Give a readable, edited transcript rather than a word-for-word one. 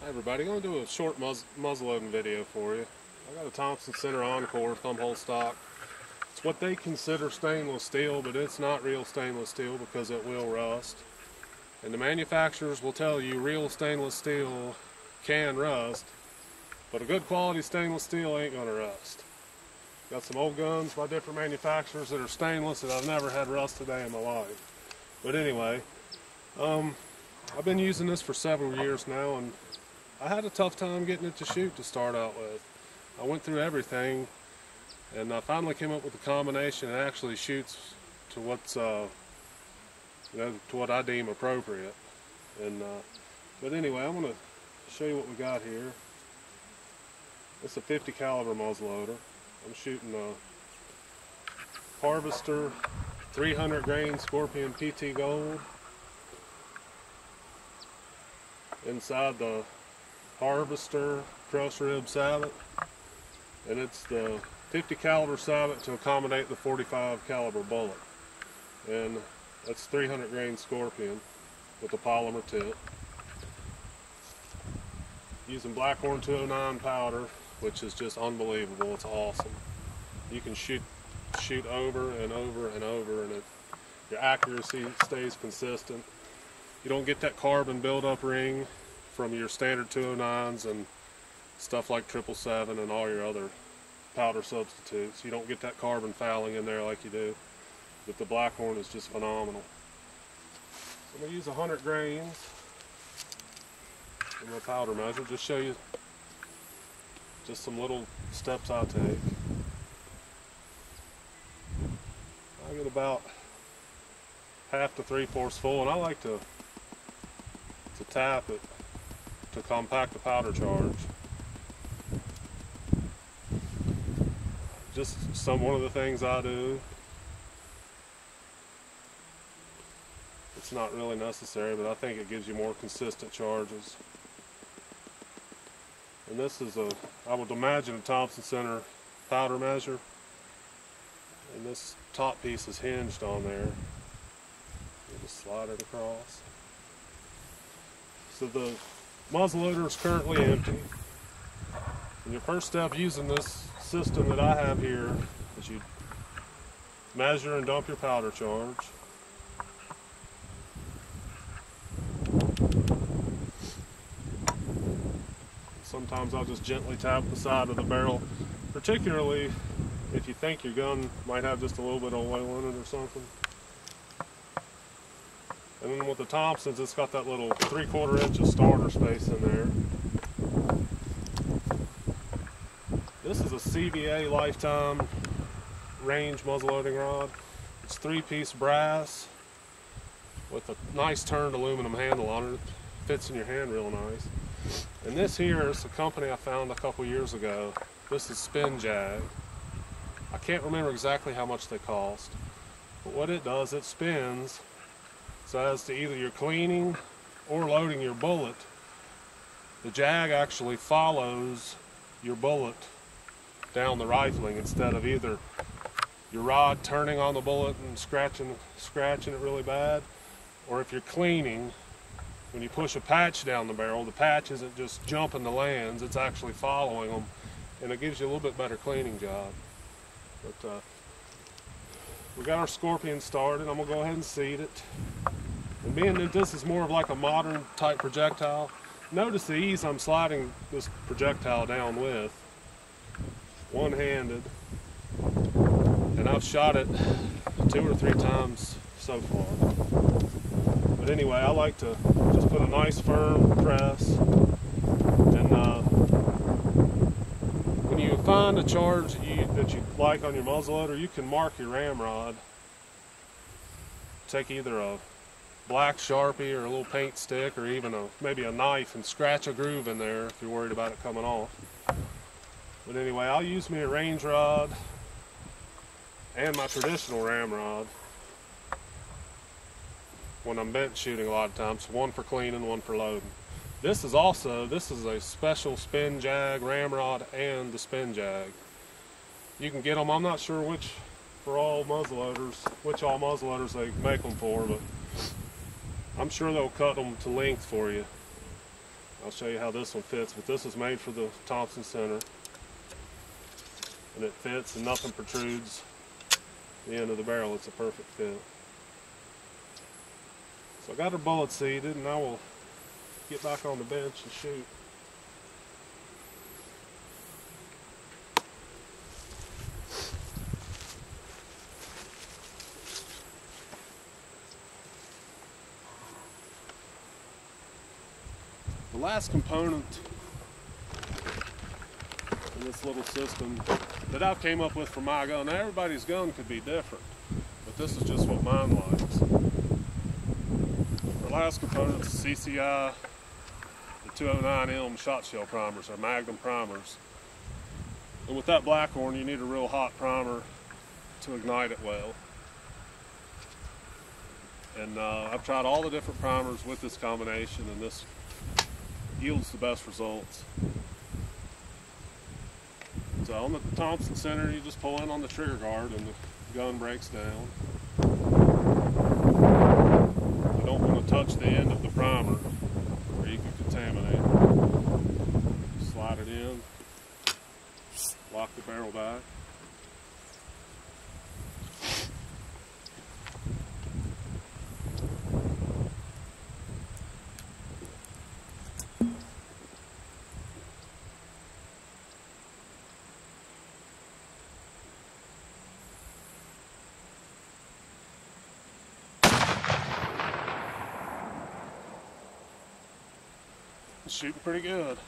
Hi everybody, I'm going to do a short muzzle loading video for you. I got a Thompson Center Encore thumb hole stock. It's what they consider stainless steel, but it's not real stainless steel because it will rust. And the manufacturers will tell you real stainless steel can rust, but a good quality stainless steel ain't going to rust. Got some old guns by different manufacturers that are stainless that I've never had rust a day in my life. But anyway, I've been using this for several years now, and I had a tough time getting it to shoot to start out with. I went through everything, and I finally came up with a combination that actually shoots to what's, to what I deem appropriate. And but anyway, I'm going to show you what we got here. It's a 50 caliber muzzleloader. I'm shooting a Harvester 300 grain Scorpion PT Gold inside the Harvester cross rib sabot, and it's the 50 caliber sabot to accommodate the 45 caliber bullet, and that's 300 grain Scorpion with a polymer tip. Using Blackhorn 209 powder, which is just unbelievable. It's awesome. You can shoot over and over and over, and your accuracy stays consistent. You don't get that carbon buildup ring from your standard 209s and stuff like 777 and all your other powder substitutes. You don't get that carbon fouling in there like you do, but the Blackhorn is just phenomenal. So I'm going to use 100 grains in my powder measure. Just show you just some little steps I take. I get about half to 3/4 full, and I like to tap it to compact the powder charge. Just one of the things I do. It's not really necessary, but I think it gives you more consistent charges. And this is I would imagine a Thompson Center powder measure. And this top piece is hinged on there. You just slide it across. So the muzzleloader is currently empty. And your first step using this system that I have here is you measure and dump your powder charge. Sometimes I'll just gently tap the side of the barrel, particularly if you think your gun might have just a little bit of oil in it or something. And then with the Thompsons, it's got that little 3/4 inch of starter space in there. This is a CVA Lifetime range muzzleloading rod. It's 3-piece brass with a nice turned aluminum handle on it. It fits in your hand real nice. And this here is a company I found a couple years ago. This is Spin Jag. I can't remember exactly how much they cost, but what it does, it spins so as to either you're cleaning or loading your bullet. The jag actually follows your bullet down the rifling instead of either your rod turning on the bullet and scratching it really bad, or if you're cleaning, when you push a patch down the barrel, the patch isn't just jumping the lands, it's actually following them, and it gives you a little bit better cleaning job. But we got our Scorpion started. I'm going to go ahead and seat it. And being that this is more of like a modern type projectile, notice the ease I'm sliding this projectile down with, one-handed, and I've shot it 2 or 3 times so far. But anyway, I like to just put a nice firm press, and when you find a charge that you like on your muzzleloader, you can mark your ramrod. Take either a black Sharpie or a little paint stick, or even maybe a knife, and scratch a groove in there if you're worried about it coming off. But anyway, I'll use me a range rod and my traditional ramrod when I'm bench shooting a lot of times. One for cleaning, one for loading. This is a special Spin Jag ramrod and the Spin Jag. You can get them, I'm not sure which all muzzleloaders they make them for, but I'm sure they'll cut them to length for you. I'll show you how this one fits, but this is made for the Thompson Center. And it fits and nothing protrudes the end of the barrel. It's a perfect fit. So I got her bullet seated, and I will get back on the bench and shoot. The last component in this little system that I've came up with for my gun. Now everybody's gun could be different, but this is just what mine likes. The last component is CCI, the 209M shot shell primers, or Magnum primers. And with that Blackhorn, you need a real hot primer to ignite it well. And I've tried all the different primers with this combination, and this yields the best results. So on the Thompson Center, you just pull in on the trigger guard and the gun breaks down. You don't want to touch the end of the primer or you can contaminate it. Slide it in, lock the barrel back. Shooting pretty good.